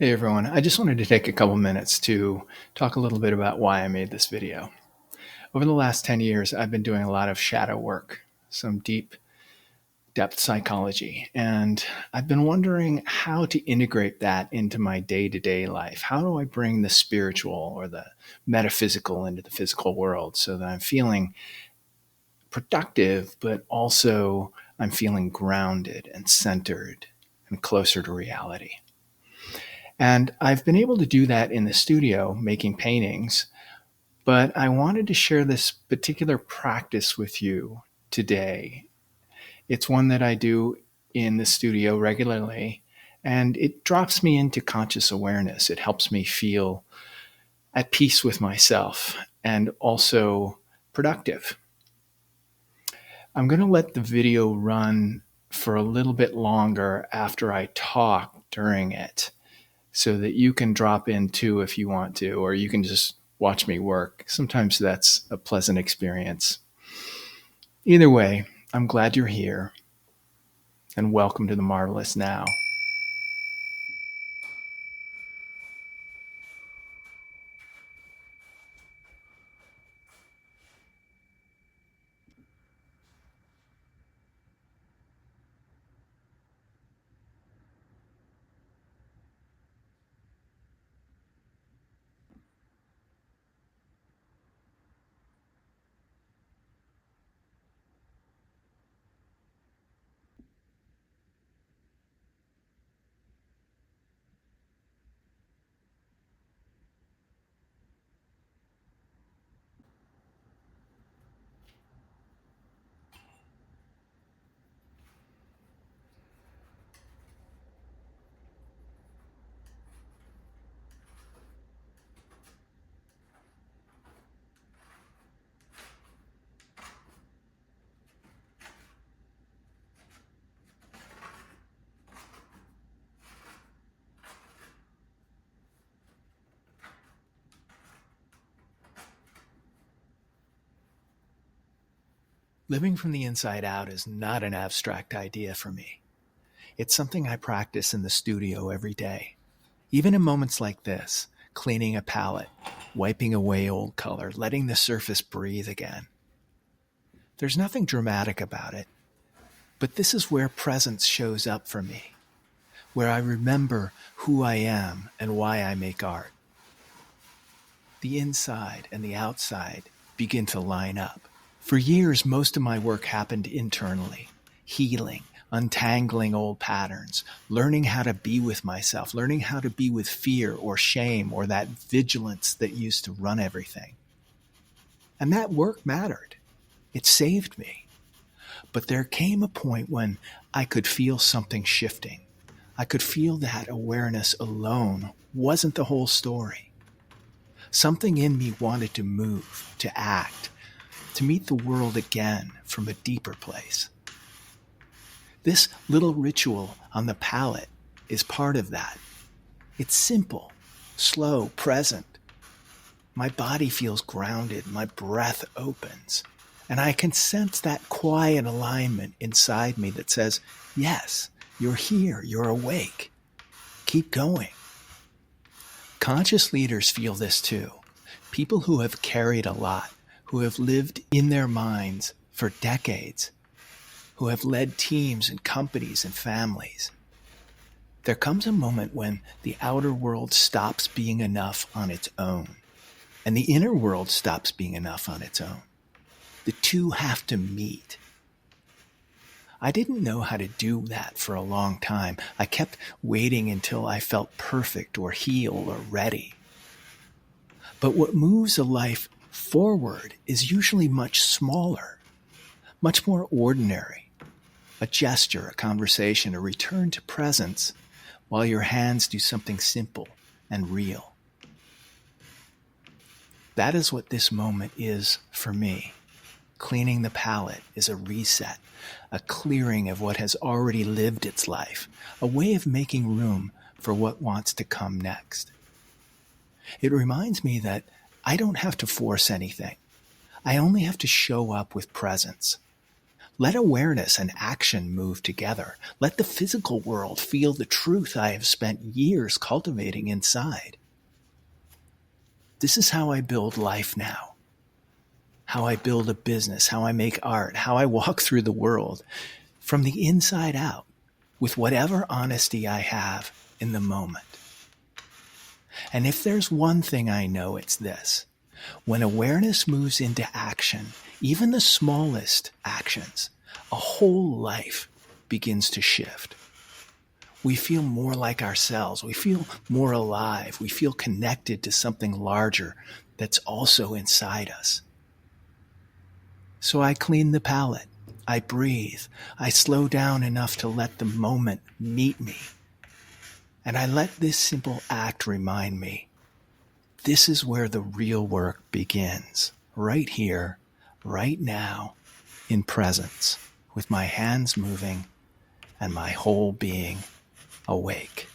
Hey everyone, I just wanted to take a couple minutes to talk a little bit about why I made this video. Over the last 10 years, I've been doing a lot of shadow work, some deep depth psychology, and I've been wondering how to integrate that into my day-to-day life. How do I bring the spiritual or the metaphysical into the physical world so that I'm feeling productive, but also I'm feeling grounded and centered and closer to reality? And I've been able to do that in the studio making paintings, but I wanted to share this particular practice with you today. It's one that I do in the studio regularly, and it drops me into conscious awareness. It helps me feel at peace with myself and also productive. I'm going to let the video run for a little bit longer after I talk during it, so that you can drop in too if you want to, or you can just watch me work. Sometimes that's a pleasant experience. Either way, I'm glad you're here, and welcome to the Marvelous Now. Living from the inside out is not an abstract idea for me. It's something I practice in the studio every day. Even in moments like this, cleaning a palette, wiping away old color, letting the surface breathe again. There's nothing dramatic about it, but this is where presence shows up for me, where I remember who I am and why I make art. The inside and the outside begin to line up. For years, most of my work happened internally, healing, untangling old patterns, learning how to be with myself, learning how to be with fear or shame or that vigilance that used to run everything. And that work mattered. It saved me. But there came a point when I could feel something shifting. I could feel that awareness alone wasn't the whole story. Something in me wanted to move, to act, to meet the world again from a deeper place. This little ritual on the palette is part of that. It's simple, slow, present. My body feels grounded, my breath opens, and I can sense that quiet alignment inside me that says, yes, you're here, you're awake. Keep going. Conscious leaders feel this too. People who have carried a lot, who have lived in their minds for decades, who have led teams and companies and families. There comes a moment when the outer world stops being enough on its own, and the inner world stops being enough on its own. The two have to meet. I didn't know how to do that for a long time. I kept waiting until I felt perfect or healed or ready. But what moves a life forward is usually much smaller, much more ordinary. A gesture, a conversation, a return to presence while your hands do something simple and real. That is what this moment is for me. Cleaning the palette is a reset, a clearing of what has already lived its life, a way of making room for what wants to come next. It reminds me that I don't have to force anything. I only have to show up with presence. Let awareness and action move together. Let the physical world feel the truth I have spent years cultivating inside. This is how I build life now. How I build a business, how I make art, how I walk through the world from the inside out with whatever honesty I have in the moment. And if there's one thing I know, it's this. When awareness moves into action, even the smallest actions, a whole life begins to shift. We feel more like ourselves. We feel more alive. We feel connected to something larger that's also inside us. So I clean the palette. I breathe. I slow down enough to let the moment meet me. And I let this simple act remind me, this is where the real work begins. Right here, right now, in presence, with my hands moving and my whole being awake.